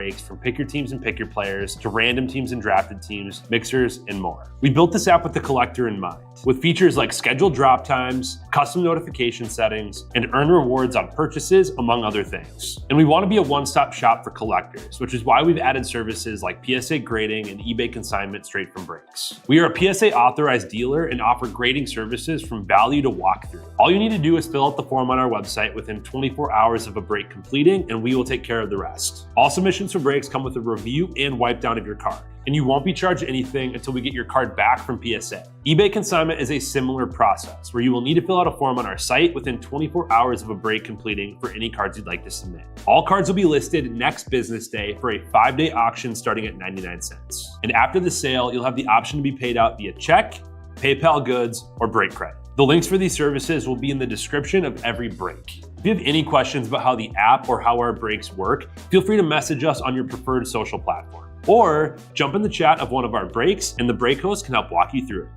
breaks from pick your teams and pick your players to random teams and drafted teams, mixers, and more. We built this app with the collector in mind, with features like scheduled drop times, custom notification settings, and earn rewards on purchases, among other things. And we want to be a one-stop shop for collectors, which is why we've added services like PSA grading and eBay consignment straight from breaks. We are a PSA authorized dealer and offer grading services from value to walkthrough. All you need to do is fill out the form on our website within 24 hours of a break completing, and we will take care of the rest. All submissions for breaks come with a review and wipe down of your card, and you won't be charged anything until we get your card back from PSA. eBay consignment is a similar process where you will need to fill out a form on our site within 24 hours of a break completing for any cards you'd like to submit. All cards will be listed next business day for a 5-day auction starting at 99 cents. And after the sale, you'll have the option to be paid out via check, PayPal goods, or break credit. The links for these services will be in the description of every break. If you have any questions about how the app or how our breaks work, feel free to message us on your preferred social platform. Or jump in the chat of one of our breaks and the break host can help walk you through it.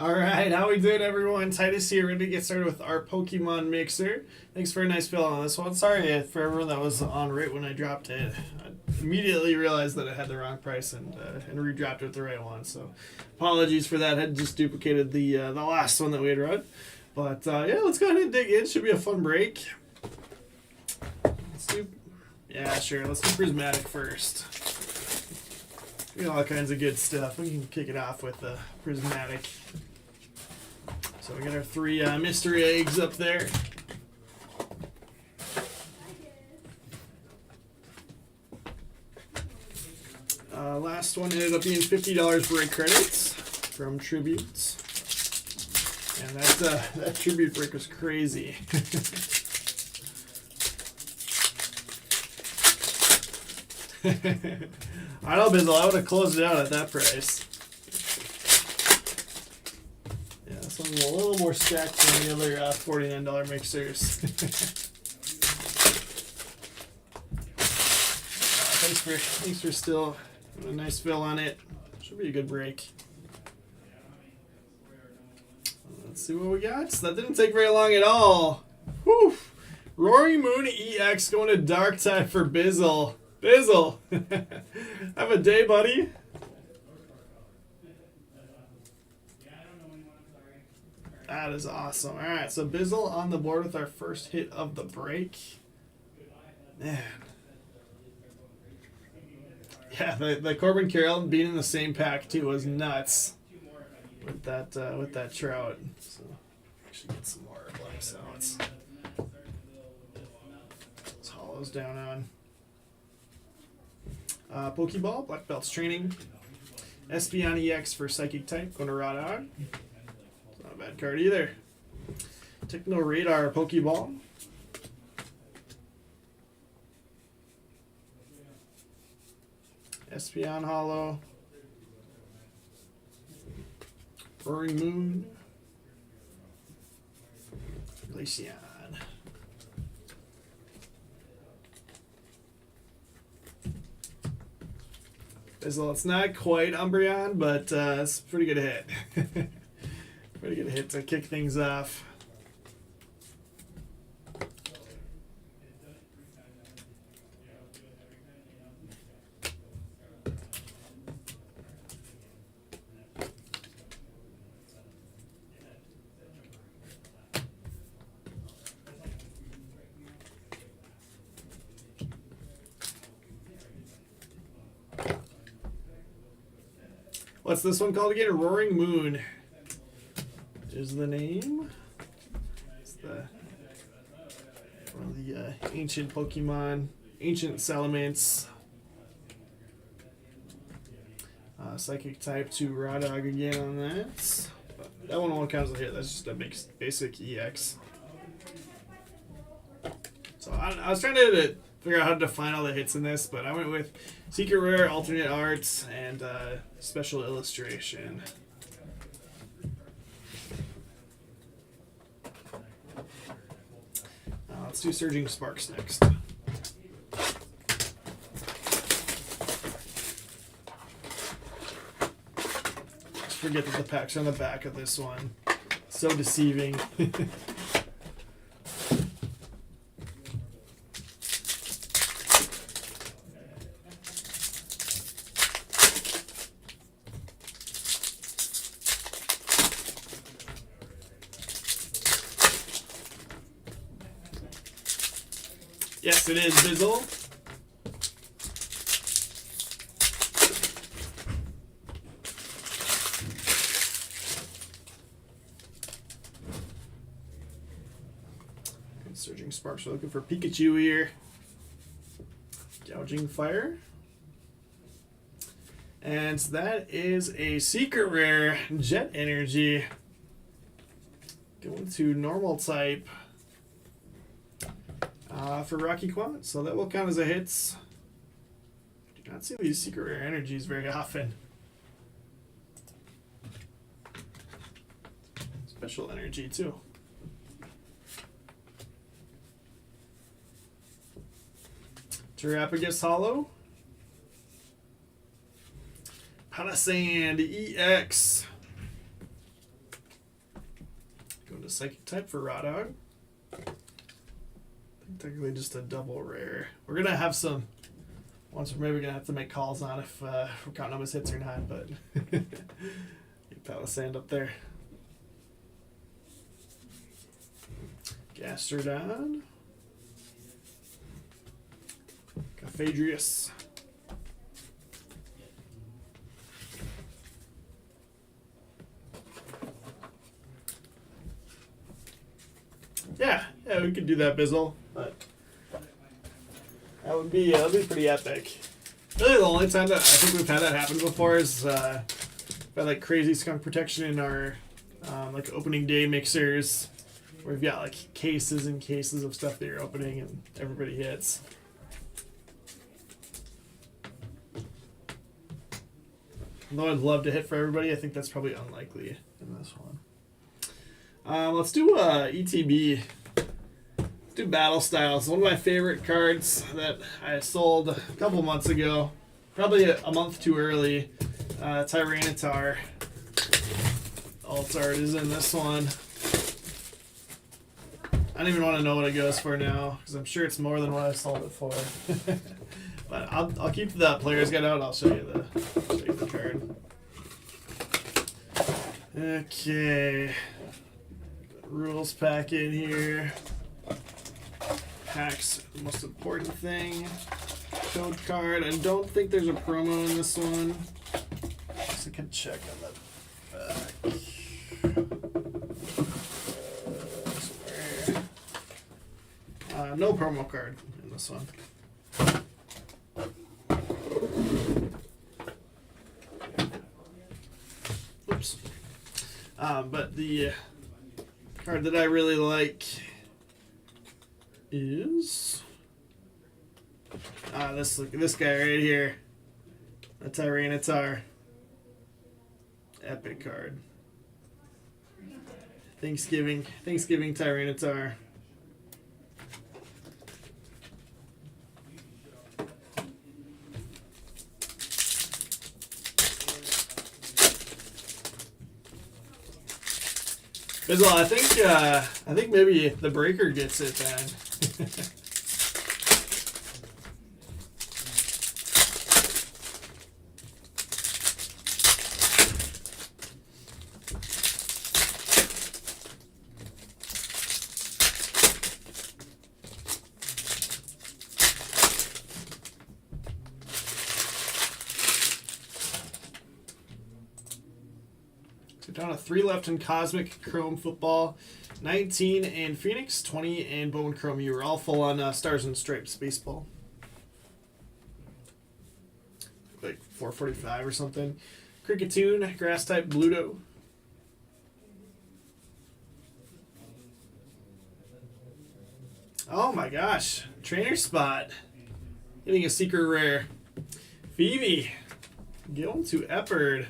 Alright, how we doing, everyone? Titus here, ready to get started with our Pokemon Mixer. Thanks for a nice fill on this one. Sorry for everyone that was on right when I dropped it. I immediately realized that I had the wrong price and redropped it with the right one. So apologies for that. I had just duplicated the last one that we had run. But yeah, let's go ahead and dig in. Should be a fun break. Let's do Prismatic first. We got all kinds of good stuff. We can kick it off with the Prismatic. So we got our 3 mystery eggs up there. Last one ended up being $50 break credits from Tributes. And that Tribute break was crazy. I know, Bizzle, I would have closed it out at that price. Yeah, this one's a little more stacked than the other $49 mixers. Thanks for still a nice fill on it. Should be a good break. Let's see what we got. So that didn't take very long at all. Whew. Roaring Moon EX going to Dark Tide for Bizzle. Bizzle, have a day, buddy. That is awesome. All right, so Bizzle on the board with our first hit of the break. Man. Yeah, the Corbin Carroll being in the same pack too was nuts with that Trout. So actually get some more black sounds. Let's haul those down on. Pokeball, Black Belt's training. Espeon EX for Psychic type, going to Rodog. It's not a bad card either. Techno Radar Pokeball. Espeon Hollow. Roaring Moon. Glaceon. Bizzle, it's not quite Umbreon, but it's a pretty good hit. Pretty good hit to kick things off. What's this one called again? Roaring Moon is the name. It's one of the ancient Pokemon, ancient Salamence. Psychic type to Rodog again on that. But that one won't count as a hit. That's just a basic EX. I was trying to figure out how to define all the hits in this, but I went with Secret Rare, Alternate Arts, and Special Illustration. Let's do Surging Sparks next. Forget that the packs are on the back of this one. So deceiving. Yes, it is Bizzle. Surging Sparks, we're looking for Pikachu here. Gouging Fire. And that is a Secret Rare Jet Energy. Going to normal type for Rocky Quant, so that will count as a hits. Do not see these Secret Rare Energies very often. Special Energy too. Terrapagus Hollow. Palisand EX. Going to Psychic type for Rodog. Technically just a double rare. We're going to have some ones we're maybe going to have to make calls on if we're counting them as hits or not, but get Palisand up there. Gastrodon. Phaedrius. Yeah, we could do that, Bizzle, but that'd be pretty epic. Really, the only time that I think we've had that happen before is by like crazy skunk protection in our like opening day mixers, where we've got like cases and cases of stuff that you're opening and everybody hits. Although I'd love to hit for everybody, I think that's probably unlikely in this one. Let's do ETB. Let's do Battle Styles. One of my favorite cards that I sold a couple months ago. Probably a month too early. Tyranitar. Alt art is in this one. I don't even want to know what it goes for now, because I'm sure it's more than what I sold it for. But I'll keep the player's guide out. I'll show you the card. Okay. Rules pack in here. Packs, the most important thing. Code card. I don't think there's a promo in this one. Just I can check on the back. No promo card in this one. Oops. But the card that I really like is this guy right here, the Tyranitar. Epic card. Thanksgiving Tyranitar. Bizzle, I think maybe the breaker gets it then. Down to 3 left in Cosmic Chrome Football, 19 in Phoenix, 20 in Bone Chrome. You were all full on Stars and Stripes Baseball. Like 445 or something. Cricketune, Grass type Bluto. Oh my gosh. Trainer spot. Getting a secret rare. Phoebe. Going to Epard.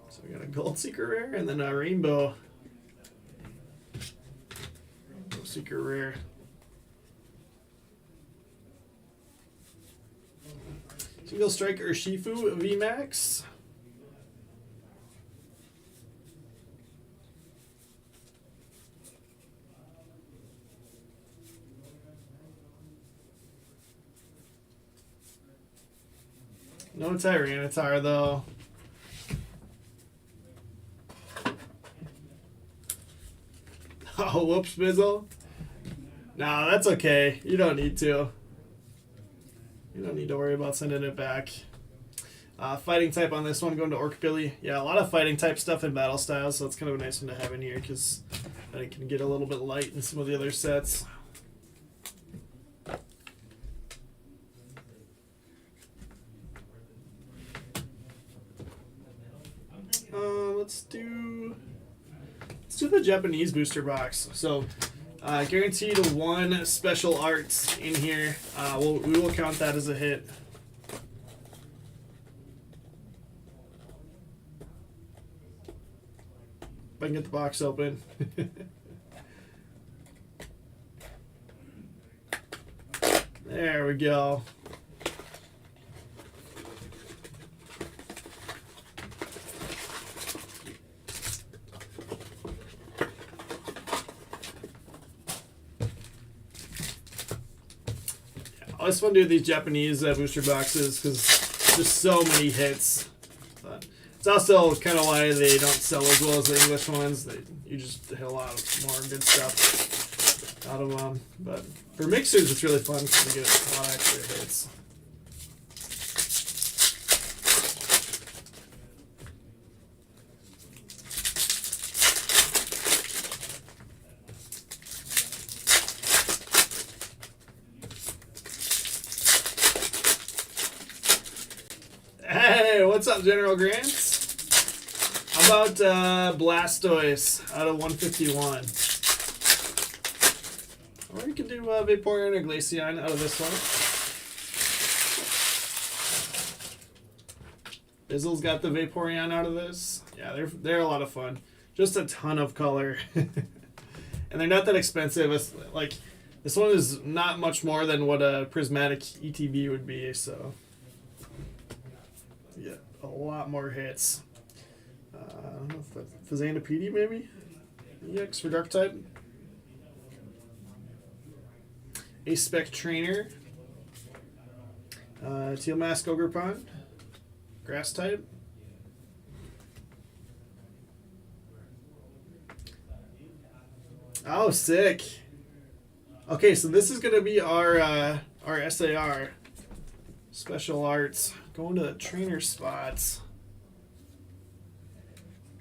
So we got a gold secret rare and then a rainbow. Rainbow secret rare. Single striker Shifu VMAX. No Tyranitar though. Oh, whoops, Bizzle. Nah, that's okay. You don't need to. You don't need to worry about sending it back. Fighting type on this one, going to Orcbilly. Yeah, a lot of fighting type stuff in battle styles, so it's kind of a nice one to have in here because it can get a little bit light in some of the other sets. Let's do the Japanese booster box. So guaranteed one special art in here. We will count that as a hit. If I can get the box open. There we go. I just want to do these Japanese booster boxes because there's so many hits. But it's also kind of why they don't sell as well as the English ones. You just hit a lot more good stuff out of them. But for mixers, it's really fun because you get a lot of extra hits. Hey, what's up, General Grants? How about Blastoise out of 151? Or you can do Vaporeon or Glaceon out of this one. Bizzle's got the Vaporeon out of this. Yeah, they're a lot of fun. Just a ton of color. And they're not that expensive. It's like, this one is not much more than what a prismatic ETB would be, so... Yeah, a lot more hits. I don't know if that's Fazanapedi maybe? EX for Dark type. A Spec Trainer. Teal Mask Ogerpon. Grass type. Oh, sick. Okay, so this is going to be our SAR. Special arts. Going to the trainer spots.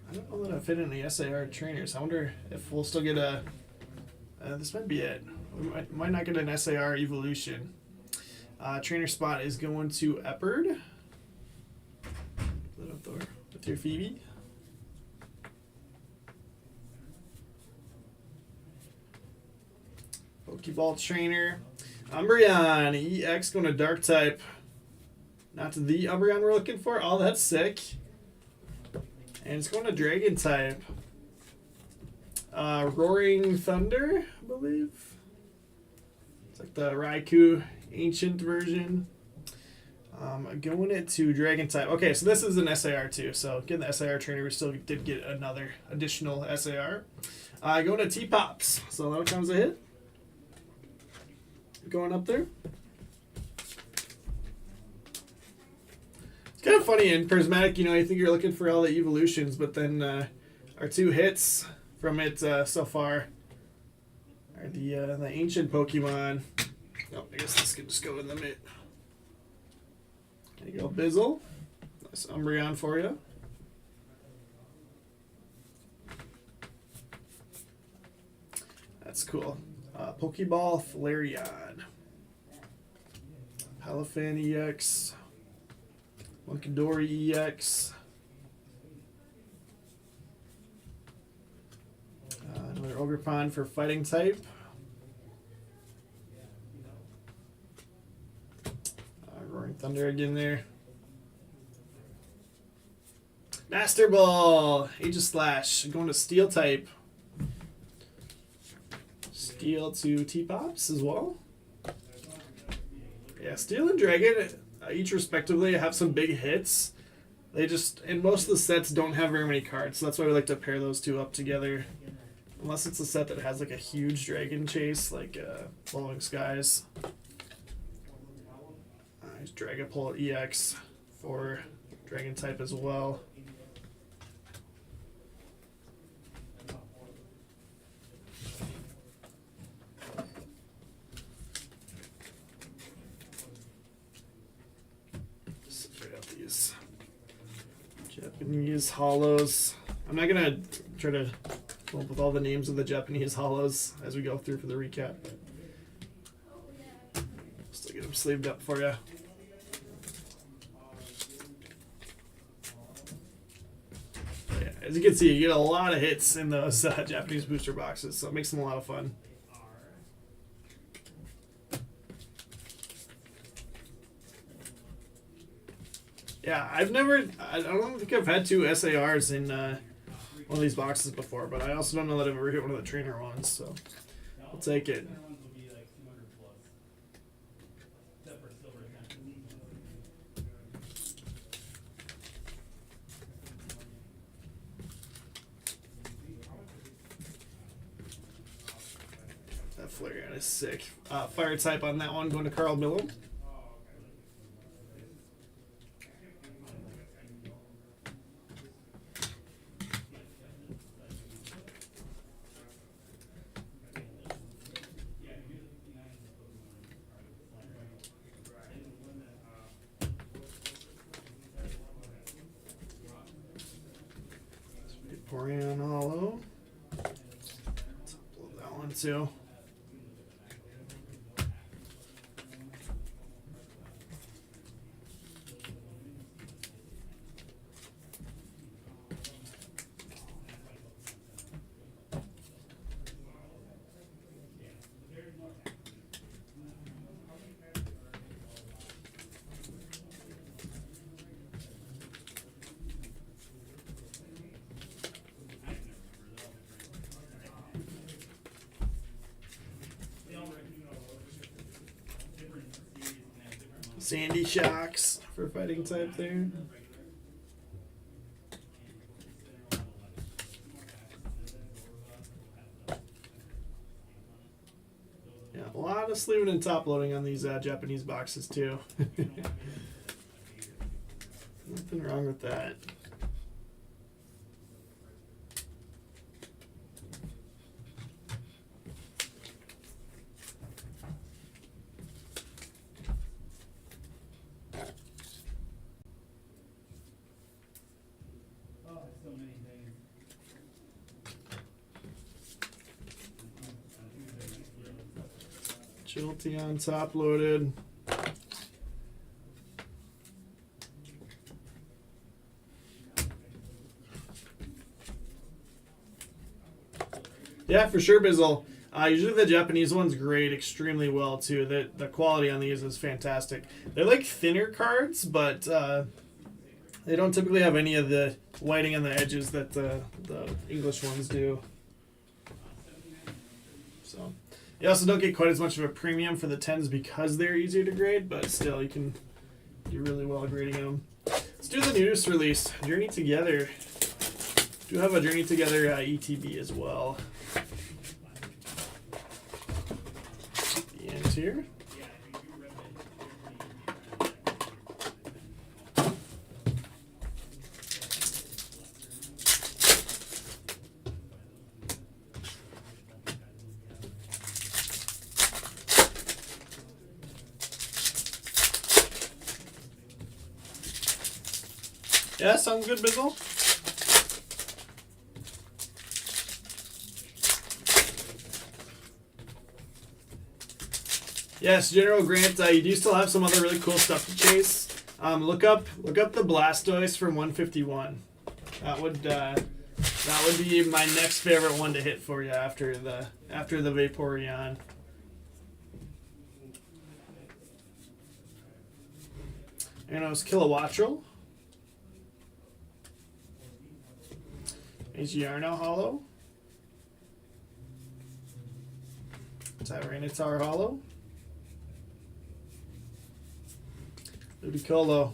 I don't know that I fit in the SAR trainers. I wonder if we'll still get a... this might be it. We might not get an SAR evolution. Trainer spot is going to Epard. Put it up there with your Phoebe. Pokeball trainer. Umbreon. EX going to Dark type. Not the Umbreon we're looking for. Oh, that's sick. And it's going to Dragon type. Roaring Thunder, I believe. It's like the Raikou ancient version. Going it to Dragon type. Okay, so this is an SAR too. So getting the SAR trainer, we still did get another additional SAR. Going to T-Pops. So that comes a hit. Going up there. Kind of funny in Prismatic, you think you're looking for all the evolutions, but then our two hits from it so far are the ancient Pokemon. Oh, I guess this can just go in the mid. There you go, Bizzle. Nice Umbreon for you. That's cool. Pokeball Flareon. Palafan EX. Monkidori EX. Another Agrippon for fighting type. Roaring Thunder again there. Master Ball, Age of Slash, going to Steel type. Steel to T-Pops as well. Yeah, Steel and Dragon, each respectively, have some big hits. They just, and most of the sets don't have very many cards, so that's why we like to pair those two up together. Unless it's a set that has like a huge dragon chase, like Flowing Skies. Dragapult EX for Dragon type as well. Separate out these Japanese holos. I'm not gonna try to come up with all the names of the Japanese holos as we go through for the recap. Still get them sleeved up for you. As you can see, you get a lot of hits in those Japanese booster boxes, so it makes them a lot of fun. Yeah, I don't think I've had 2 SARs in one of these boxes before, but I also don't know that I've ever hit one of the trainer ones, so I'll take it. That Flareon is sick. Fire type on that one, going to Carl Millen. Vaporeon Hollow. Let's upload that one too. Sandy Shocks for fighting type there. Yeah, a lot of sleeving and top loading on these Japanese boxes too. Nothing wrong with that. Jolteon top loaded. Yeah, for sure, Bizzle. Usually the Japanese ones grade extremely well too. The quality on these is fantastic. They're like thinner cards, but they don't typically have any of the whiting on the edges that the English ones do. So. You also don't get quite as much of a premium for the 10s because they're easier to grade, but still, you can do really well grading them. Let's do the newest release, Journey Together. We do have a Journey Together ETB as well. The end here. Yeah, sounds good, Bizzle. Yes, General Grant, you do still have some other really cool stuff to chase. Look up the Blastoise from 151. That would That would be my next favorite one to hit for you after the Vaporeon. And it was Kilowattrel. Giarno Hollow. Tyranitar Hollow. Ludicolo.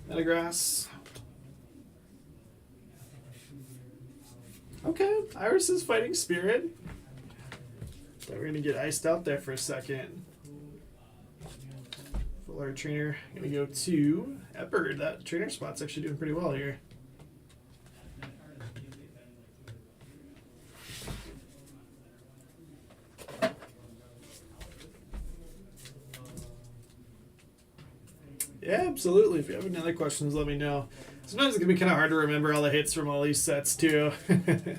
Metagrass. Okay, Iris's Fighting Spirit. Thought we were gonna get iced out there for a second. Fuller Trainer. Gonna go to Epard. That trainer spot's actually doing pretty well here. Yeah, absolutely. If you have any other questions, let me know. Sometimes it can be kind of hard to remember all the hits from all these sets, too. Let's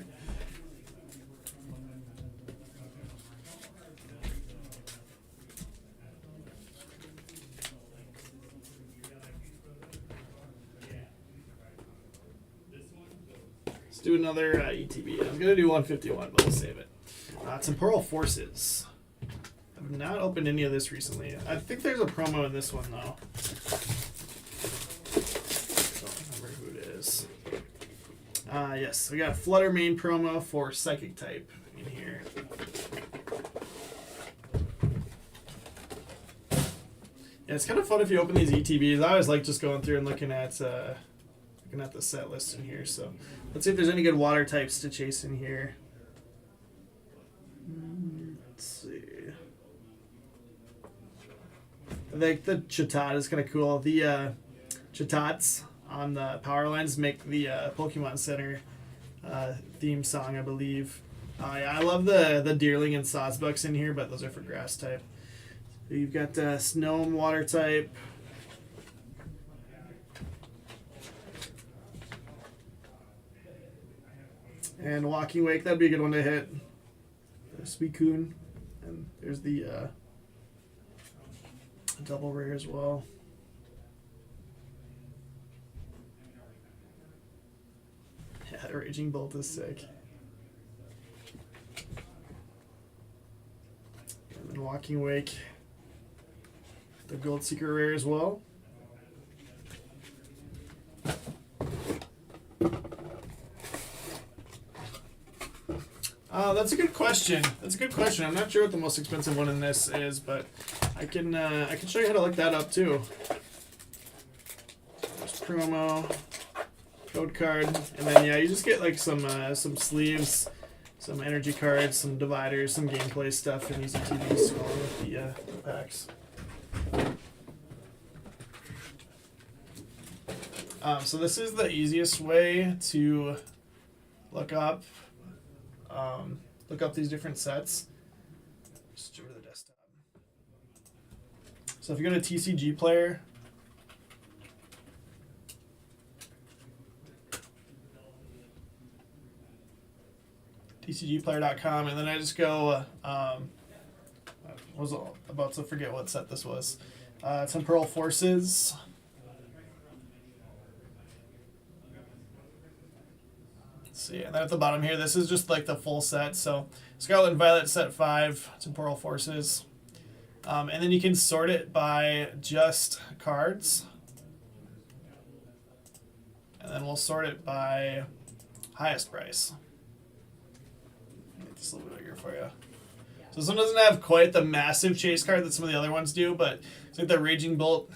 do another ETB. I'm going to do 151, but we'll save it. Temporal Forces. I've not opened any of this recently. I think there's a promo in this one, though. Yes, we got Flutter Mane promo for Psychic type in here. Yeah, it's kind of fun if you open these ETBs. I always like just going through and looking at the set list in here. So let's see if there's any good water types to chase in here. Let's see. I think the Chatot is kind of cool. The Chatots on the power lines make the Pokemon Center theme song, I believe. Yeah, I love the Deerling and Sawsbucks in here, but those are for grass type. So you've got Snow and water type. And Walking Wake, that'd be a good one to hit. Suicune. And there's the double rare as well. Yeah, Raging Bolt is sick. And then Walking Wake. The Gold Seeker rare as well. That's a good question. I'm not sure what the most expensive one in this is, but I can show you how to look that up too. There's promo, code card, and then yeah, you just get like some sleeves, some energy cards, some dividers, some gameplay stuff, and these TVs along with the packs. So this is the easiest way to look up these different sets. Just over the desktop. So if you go to TCG Player, TCGplayer.com, and then I just go. I was about to forget what set this was. Temporal Forces. See, and then at the bottom here, this is just like the full set. So Scarlet and Violet set 5, Temporal Forces. And then you can sort it by just cards. And then we'll sort it by highest price. Make this a little bit bigger for you. So this one doesn't have quite the massive chase card that some of the other ones do, but it's like the Raging Bolt.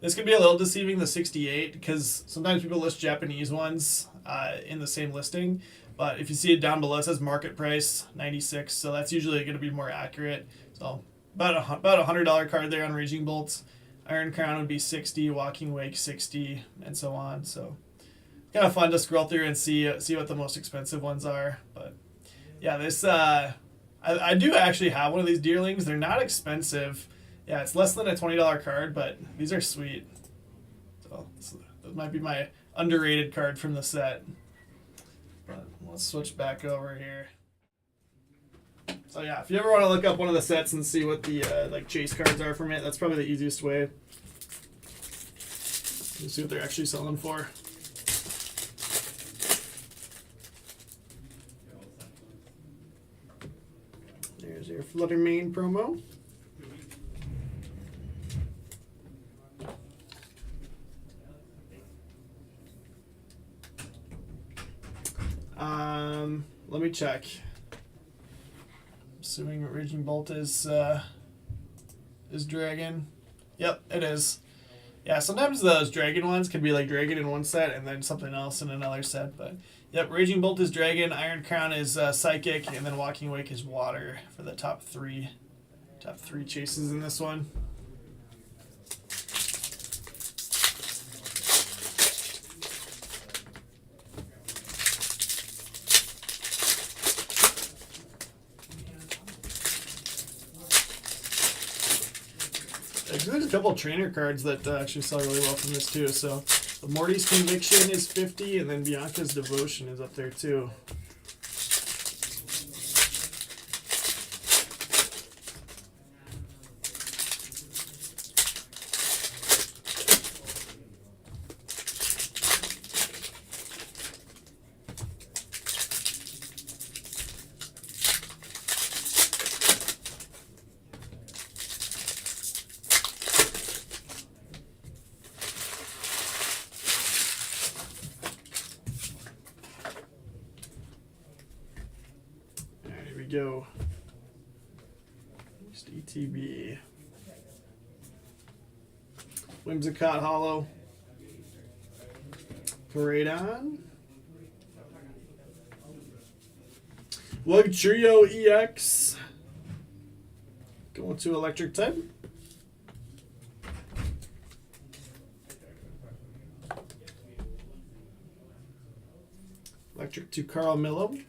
This could be a little deceiving, the 68, because sometimes people list Japanese ones in the same listing. But if you see it down below, it says market price 96, so that's usually going to be more accurate. So about a $100 card there on Raging Bolts. Iron Crown would be 60, Walking Wake 60, and so on. So kind of fun to scroll through and see what the most expensive ones are. But yeah, this I do actually have one of these Deerlings. They're not expensive. Yeah, it's less than a $20 card, but these are sweet. So that might be my underrated card from the set. But let's switch back over here. So yeah, if you ever want to look up one of the sets and see what the like chase cards are from it, that's probably the easiest way. Let's see what they're actually selling for. There's your Flutter Mane promo. Let me check. Assuming Raging Bolt is Dragon. Yep, it is. Yeah, sometimes those Dragon ones can be like Dragon in one set and then something else in another set. But yep, Raging Bolt is Dragon, Iron Crown is Psychic, and then Walking Wake is Water for the top three chases in this one. There's a couple trainer cards that actually sell really well from this too. So Morty's Conviction is 50, and then Bianca's Devotion is up there too. Go. Next ETB. Whimsicott Hollow. Paradon. Luxurio EX. Going to electric type. Electric to Carl Millo.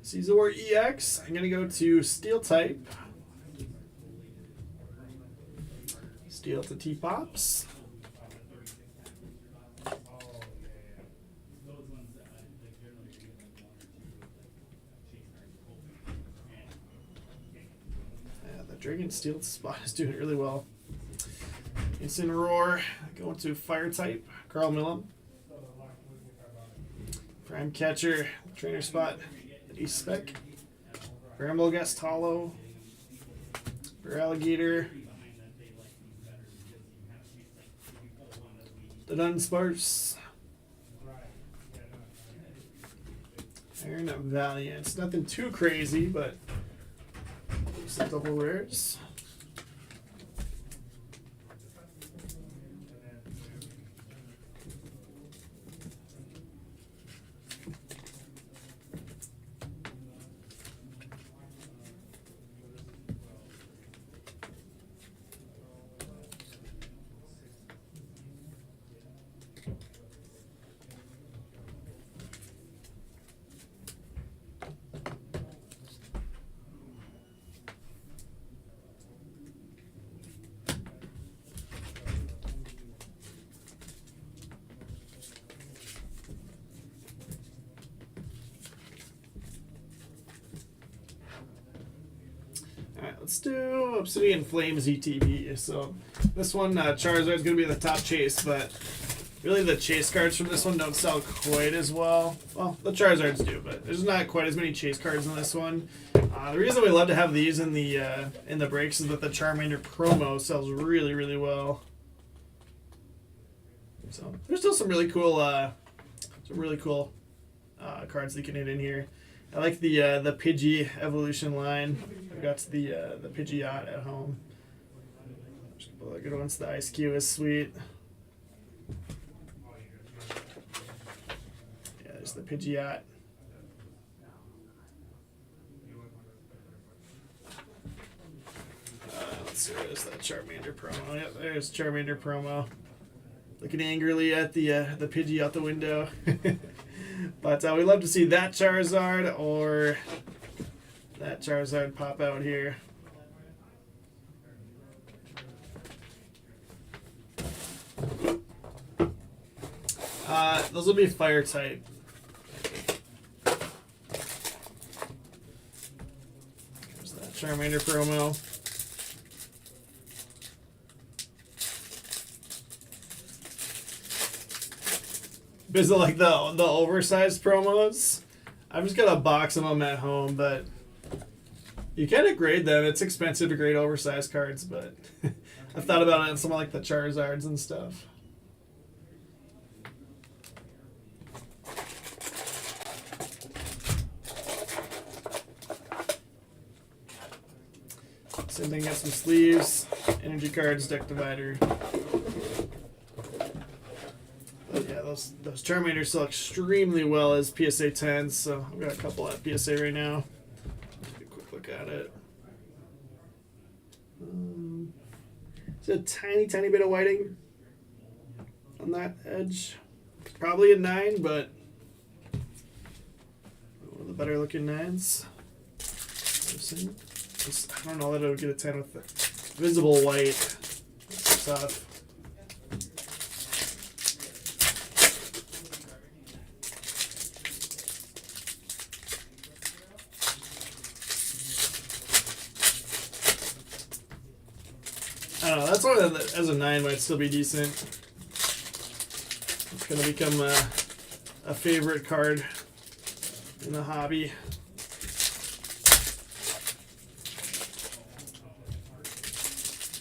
Caesar EX. I'm going to go to Steel type. Steel to T-Pops. Yeah, the Dragon Steel spot is doing really well. Instant Roar. Going to Fire type. Carl Millam. Prime Catcher. Trainer spot. East Spec, Bramblegast Hollow, Alligator, the Dunsparce, Iron Valiant. Nothing too crazy, but some double rares. Alright, let's do Obsidian Flames ETB. So this one, Charizard's going to be the top chase, but really the chase cards from this one don't sell quite as well. Well, the Charizards do, but there's not quite as many chase cards in this one. The reason we love to have these in the breaks is that the Charmander promo sells really, really well. So there's still some really cool cards that you can hit in here. I like the Pidgey evolution line. I've got the Pidgeot at home. There's a couple of good ones. The Ice Cube is sweet. Yeah, there's the Pidgeot. Let's see, there's that Charmander promo. Yep, there's Charmander promo. Looking angrily at the Pidgey out the window. But we love to see that Charizard or that Charizard pop out here. Those will be fire type. Charmander promo. Bizzle like the oversized promos. I've just got a box of them at home, but you kind of grade them. It's expensive to grade oversized cards, but I've thought about it on some like the Charizards and stuff. Same thing, got some sleeves, energy cards, deck divider. But yeah, those Charmanders sell extremely well as PSA 10s, so I've got a couple at PSA right now. Take a quick look at it. It's a tiny bit of whiting on that edge. Probably a 9, but one of the better looking 9s. I don't know that it would get a 10 with the visible white. That's tough. I don't know. That's one that, as a 9, might still be decent. It's going to become a favorite card in the hobby.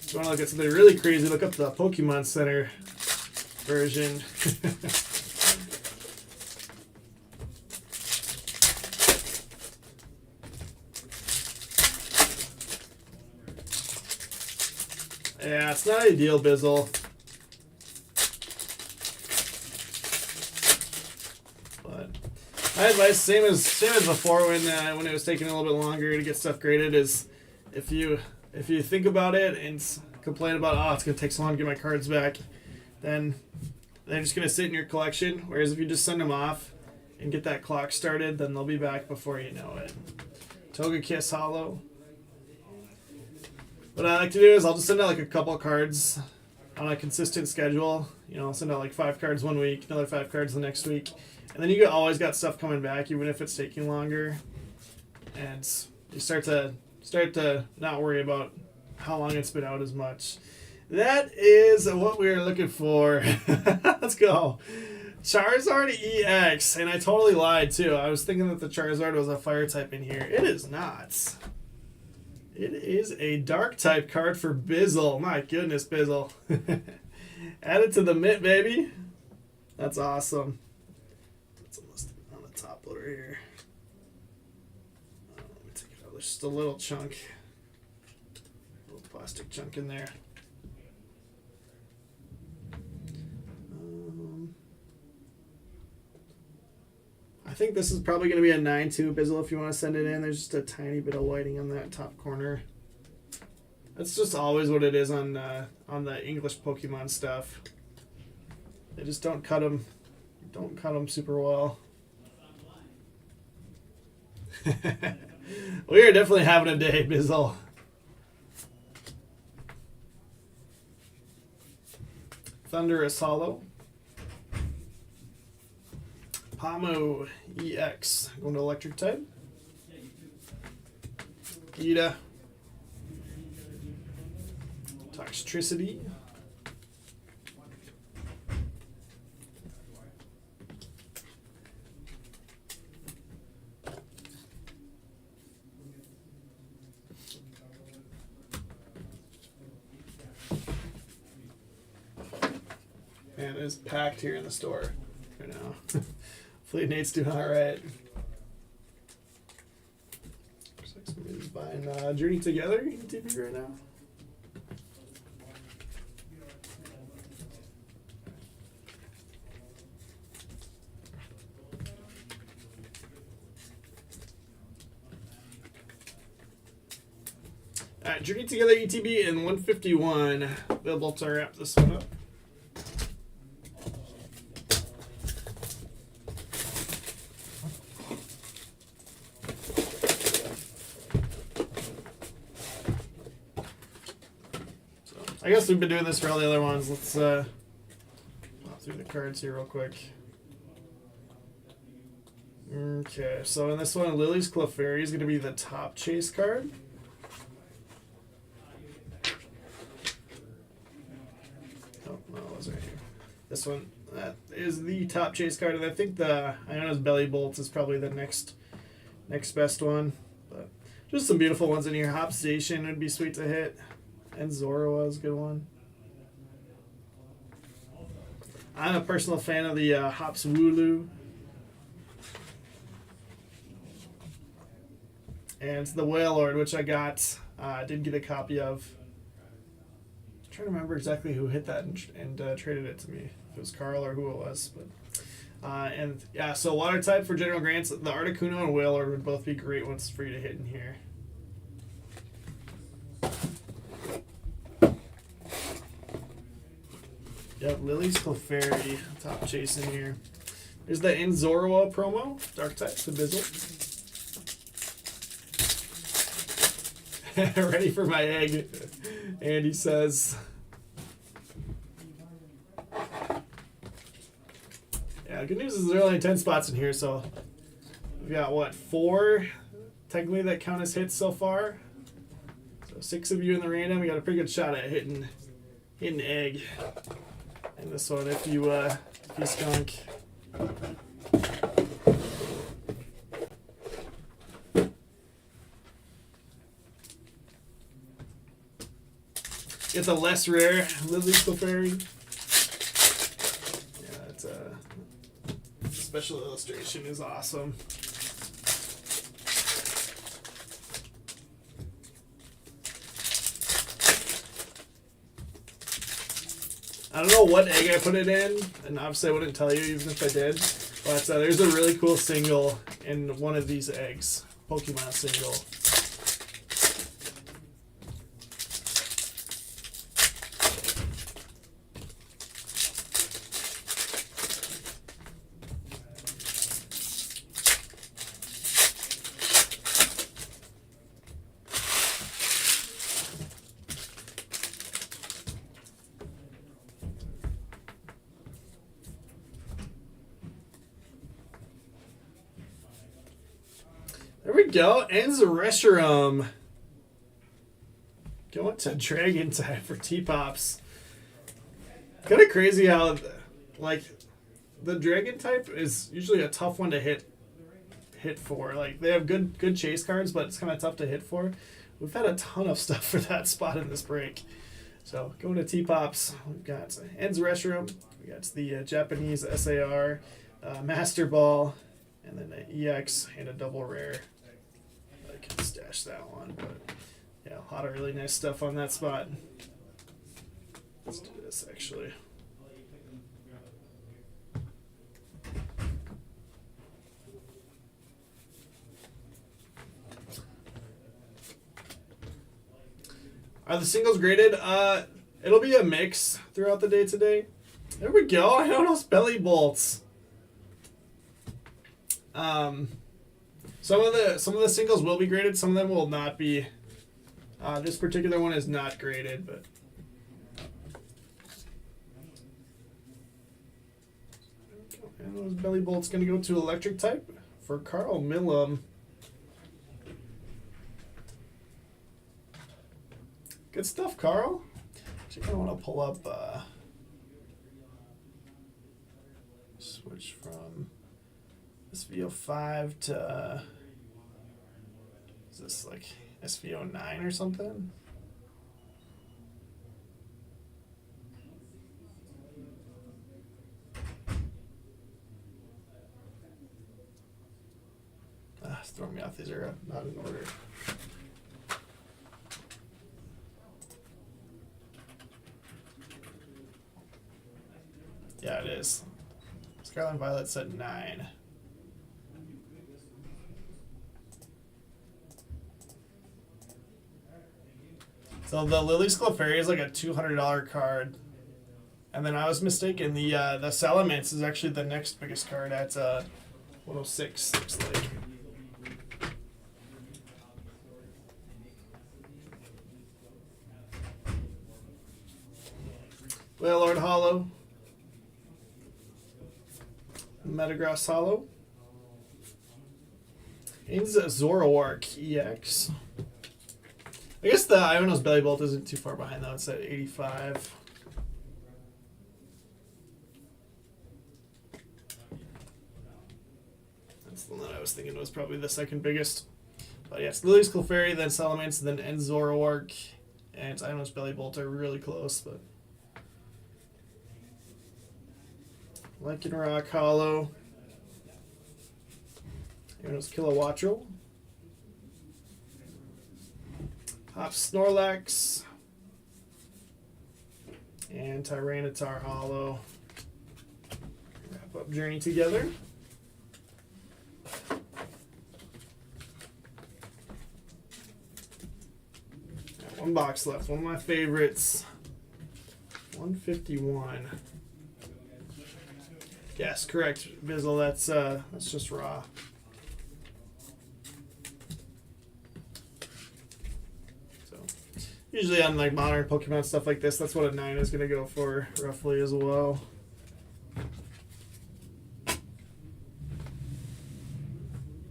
If you want to look at something really crazy, look up the Pokemon Center version. Yeah, it's not ideal, Bizzle. But my advice, same as before when it was taking a little bit longer to get stuff graded, is if you think about it and complain about, oh, it's gonna take so long to get my cards back, then they're just gonna sit in your collection. Whereas if you just send them off and get that clock started, then they'll be back before you know it. Togekiss Hollow. What I like to do is I'll just send out like a couple of cards on a consistent schedule. You know, I'll send out like 5 cards one week, another 5 cards the next week, and then you always got stuff coming back, even if it's taking longer. And you start to not worry about how long it's been out as much. That is what we're looking for. Let's go. Charizard EX, and I totally lied too. I was thinking that the Charizard was a fire type in here. It is not. It is a dark type card for Bizzle. My goodness, Bizzle. Add it to the mint, baby. That's awesome. That's almost on the top loader here. Let me take it out. There's just a little chunk. A little plastic chunk in there. I think this is probably going to be a 9-2 Bizzle if you want to send it in. There's just a tiny bit of whiting on that top corner. That's just always what it is on the English Pokemon stuff. They just don't cut them super well. We are definitely having a day, Bizzle. Thunderous Hollow. Pomo EX, going to electric type. Gita. Toxtricity. Man, it is packed here in the store right now. Hopefully Nate's doing alright. Looks like somebody's buying Journey Together ETB right now. Alright, Journey Together ETB in 151. Available to wrap this one up. I guess we've been doing this for all the other ones. Let's pop through the cards here real quick. Okay, so in this one, Lily's Clefairy is going to be the top chase card. This one is the top chase card, and I think the Iona's Belly Bolts is probably the next best one. But just some beautiful ones in here. Hop Station would be sweet to hit, and Zoroa is a good one. I'm a personal fan of the Hops Wooloo. And the Whale Lord, which I got, did get a copy of. I'm trying to remember exactly who hit that and traded it to me. If it was Carl or who it was. But and yeah, so Water type for General Grants, the Articuno and Whale Lord would both be great ones for you to hit in here. Yep, Lily's Clefairy, top chase in here. There's the Enzoroa promo, Dark type, the Bizzle. Ready for my egg, Andy says. Yeah, good news is there are only 10 spots in here, so we've got, what, 4 technically that count as hits so far. So 6 of you in the random. We got a pretty good shot at hitting egg in this one if you skunk. Get the less rare Lily's Clefairy. Yeah, it's a special illustration is awesome. I don't know what egg I put it in, and obviously I wouldn't tell you even if I did. But there's a really cool single in one of these eggs, Pokemon single. There we go. Enzareshiram. Going to Dragon type for T-Pops. Kind of crazy how, like, the Dragon type is usually a tough one to hit for. Like, they have good chase cards, but it's kind of tough to hit for. We've had a ton of stuff for that spot in this break. So, going to T-Pops, we've got Enzareshiram. We got the Japanese SAR, Master Ball, and then an EX and a double rare. I can stash that one, but yeah, a lot of really nice stuff on that spot. Let's do this actually. Are the singles graded? It'll be a mix throughout the day today. There we go. I know those Belly Bolts. Some of the singles will be graded, some of them will not be. This particular one is not graded, but and those Belly Bolts gonna go to Electric type for Carl Millam. Good stuff, Carl. Actually, I want to pull up. Switch from SVO5 to, is this like SVO9 or something? It's throwing me off. These are not in order. Yeah, it is. Scarlet and Violet said 9. So the Lily's Clefairy is like a $200 card, and then I was mistaken. The Salamence is actually the next biggest card at 106. Looks like. Whale Lord Hollow, Metagross Hollow, Inza Zoroark EX. I guess the Iono's Belly Bolt isn't too far behind though. It's at 85. the one that I was thinking was probably the second biggest. But yes, Lily's Clefairy, then Salamence, then Enzoroark, and Ionos Bellybolt are really close, but Lycanroc Hollow, Ionos Kilowattrel, Hop Snorlax, and Tyranitar Hollow. Wrap up Journey together. One box left. One of my favorites. 151. Yes, correct, Bizzle. That's just raw. So usually on like modern Pokemon stuff like this, that's what a 9 is gonna go for roughly as well.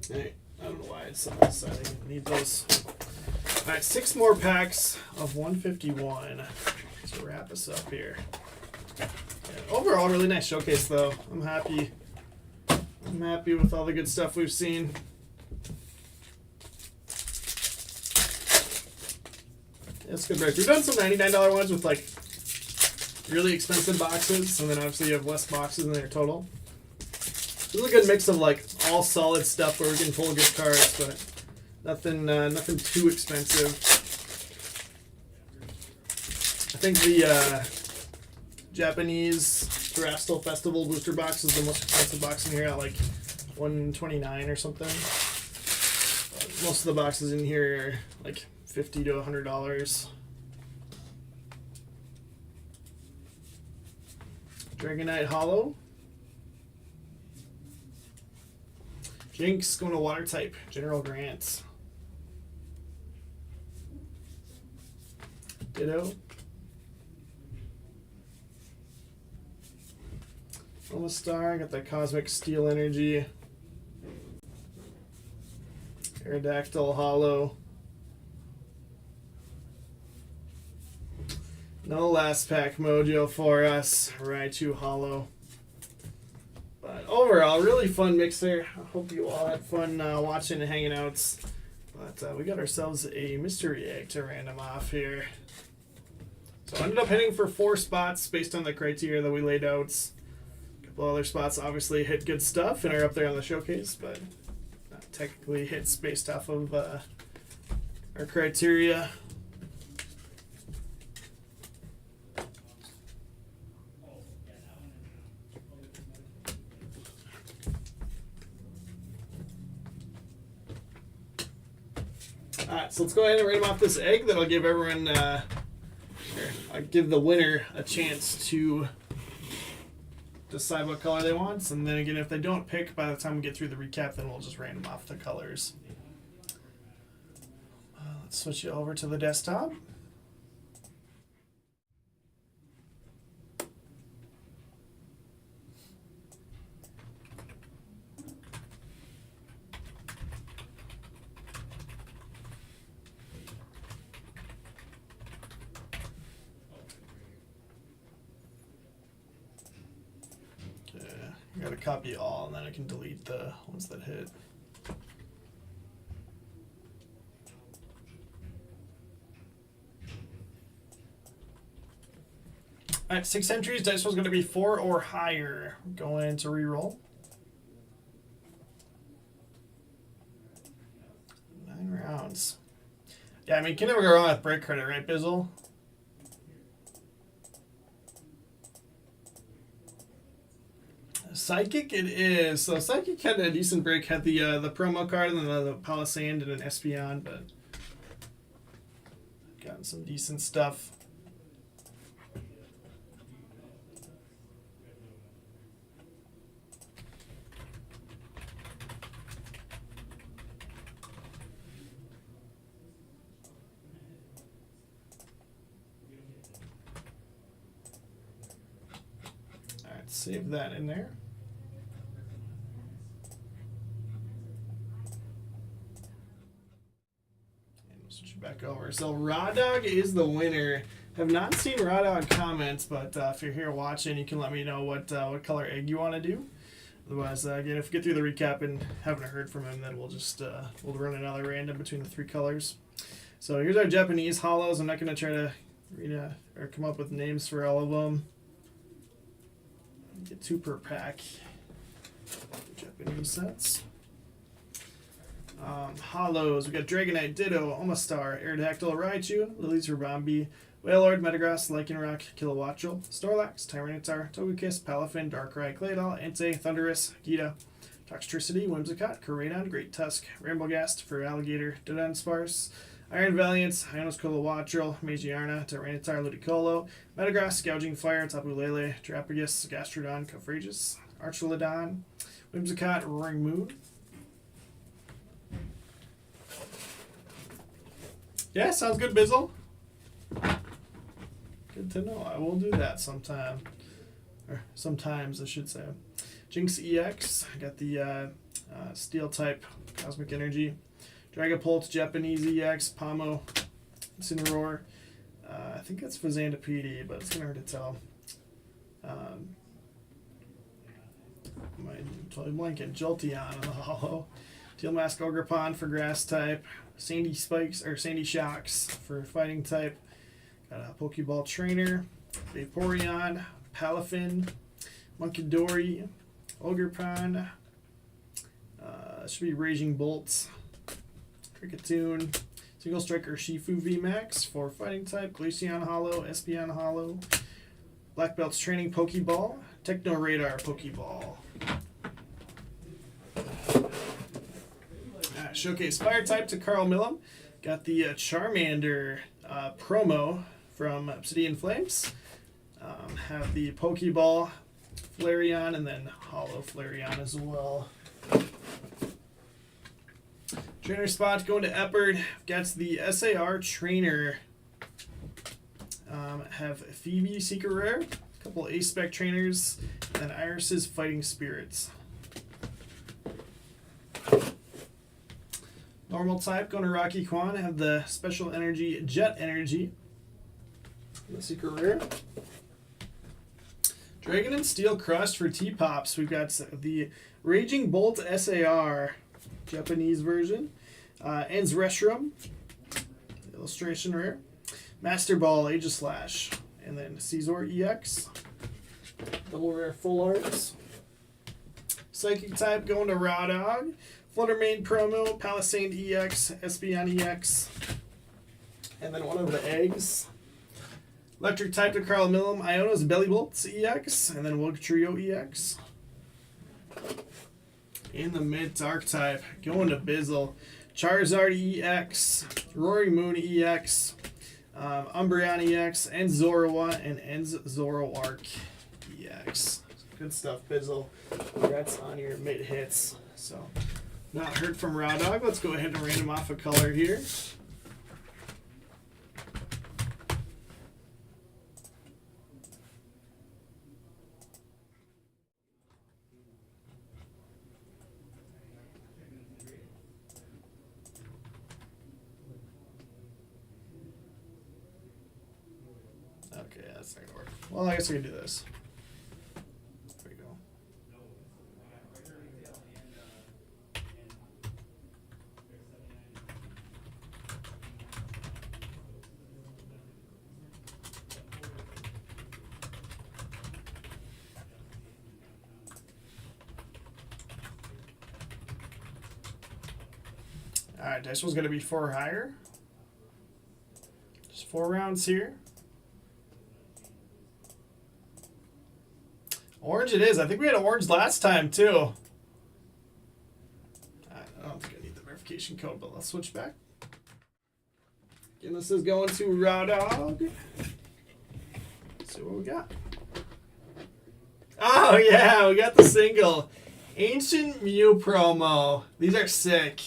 Hey, I don't know why it's on this side. I need those. All right, 6 more packs of 151 to wrap us up here. Yeah, overall, really nice showcase, though. I'm happy. I'm happy with all the good stuff we've seen. Yeah, it's good break. We've done some $99 ones with like really expensive boxes, and then obviously you have less boxes in there total. This is a good mix of like all solid stuff where we can pull good cards, but nothing too expensive. I think the Japanese Terastal Festival booster box is the most expensive box in here at like $129 or something. Most of the boxes in here are like $50 to $100. Dragonite Hollow. Jinx going to Water type. General Grant. Ditto. Omastar, got that Cosmic Steel Energy. Aerodactyl Hollow. No last pack mojo for us. Raichu Hollow. But overall, really fun mixer. I hope you all had fun watching and hanging out. But we got ourselves a mystery egg to random off here. So I ended up hitting for 4 spots based on the criteria that we laid out. A couple other spots obviously hit good stuff and are up there on the showcase, but not technically hits based off of our criteria. Alright, so let's go ahead and random off this egg. That'll give everyone, I'll give the winner a chance to decide what color they want. And then again, if they don't pick by the time we get through the recap, then we'll just random off the colors. Let's switch it over to the desktop. I gotta copy all, and then I can delete the ones that hit. Alright, 6 entries. Dice was going to be 4 or higher. Going to reroll. 9 rounds. Yeah, I mean, you can never go wrong with break credit, right, Bizzle? Psychic it is. So Psychic had a decent break. Had the promo card and then the Palisand and an Espeon, but gotten some decent stuff. All right, save that in there. Back over. So Raw Dog is the winner. Have not seen Raw Dog comments, but if you're here watching, you can let me know what color egg you want to do. Otherwise, again, if we get through the recap and haven't heard from him, then we'll just we'll run another random between the 3 colors. So here's our Japanese hollows. I'm not going to try to read or come up with names for all of them. Get 2 per pack. Japanese sets. Hollows. We got Dragonite, Ditto, Omastar, Aerodactyl, Raichu, Lily's Rabambi, Wailord, Metagross, Lycanroc, Kilowattrel, Snorlax, Tyranitar, Togekiss, Palafin, Darkrai, Claydol, Entei, Thundurus, Gita, Toxtricity, Whimsicott, Koraidon, Great Tusk, Ramblegast, Feraligatr, Dunsparce, Iron Valiant, Ionos Kilowattrel, Magiarna, Tyranitar, Ludicolo, Metagross, Gouging Fire, Tapu Lele, Terrapagus, Gastrodon, Cofragus, Archelodon, Whimsicott, Roaring Moon. Yeah, sounds good, Bizzle. Good to know. I will do that sometime. Or sometimes, I should say. Jinx EX. I got the Steel type Cosmic Energy. Dragapult, Japanese EX. Pomo, Incineroar. I think that's Fazandipede, but it's going to hurt to tell. I'm totally blanking. Jolteon on the hollow. Teal Mask Ogrepon for grass type. Sandy Spikes or Sandy Shocks for fighting type. Got a Pokeball Trainer, Vaporeon, Palafin, Munkidori, Ogrepon. Should be Raging Bolts, Kricketune, Single Striker Shifu VMAX for fighting type. Glaceon Hollow, Espeon Hollow, Black Belt's Training Pokeball, Techno Radar Pokeball. Showcase Fire type to Carl Millam. Got the Charmander promo from Obsidian Flames. Have the Pokeball Flareon and then Hollow Flareon as well. Trainer spot going to Epard. Got the SAR Trainer. Have Phoebe Secret Rare. A couple A-Spec Trainers. And Iris's Fighting Spirits. Normal type, going to Rocky Kwan. Have the Special Energy, Jet Energy. The Secret Rare. Dragon and Steel Crust for T-Pops. We've got the Raging Bolt SAR, Japanese version. Ends Reshiram, illustration rare. Master Ball, Aegislash. And then Caesar EX. Double rare full arts. Psychic type, going to Raw Dog. Fluttermane promo, Palisade EX, Espeon EX, and then one of the eggs. Electric type to Carl Millam, Iono's Bellybolts EX, and then Wugtrio EX. In the mid dark type, going to Bizzle, Charizard EX, Roaring Moon EX, Umbreon EX, and Zoroark and Ends Zoroark EX. Good stuff, Bizzle. Congrats on your mid hits. So. Not heard from Raw Dog. Let's go ahead and random off a color here. Okay, that's not gonna work. Well, I guess we can do this. There we go. Alright, this one's going to be 4 higher. Just 4 rounds here. Orange it is. I think we had orange last time too. I don't think I need the verification code, but let's switch back. Again, this is going to Raw Dog. Let's see what we got. Oh yeah, we got the single. Ancient Mew promo. These are sick.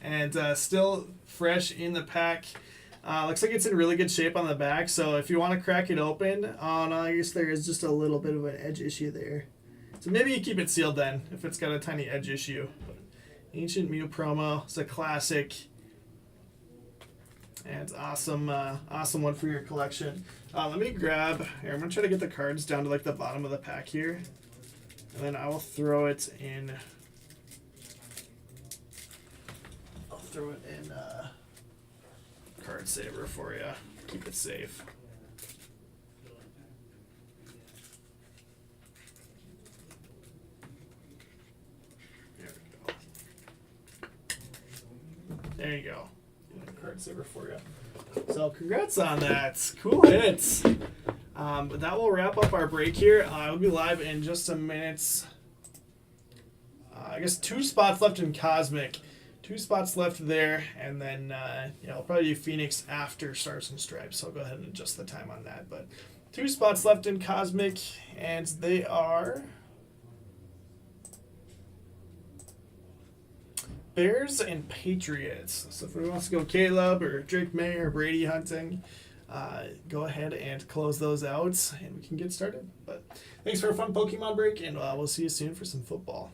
And still fresh in the pack. Looks like it's in really good shape on the back, so if you want to crack it open, I guess there is just a little bit of an edge issue there. So maybe you keep it sealed then, if it's got a tiny edge issue. But Ancient Mew promo, it's a classic. And it's awesome, awesome one for your collection. Let me grab, here, I'm going to try to get the cards down to like the bottom of the pack here. And then I will throw it in. I'll throw it in Card Saver for you. Keep it safe. There we go. There you go. Card Saver for you. So congrats on that. Cool hits. But that will wrap up our break here. We'll be live in just a minute. I guess 2 spots left in Cosmic. 2 spots left there, and then I'll probably do Phoenix after Stars and Stripes, so I'll go ahead and adjust the time on that. But 2 spots left in Cosmic, and they are Bears and Patriots. So if anyone wants to go Caleb or Drake May or Brady hunting, go ahead and close those out, and we can get started. But thanks for a fun Pokemon break, and we'll see you soon for some football.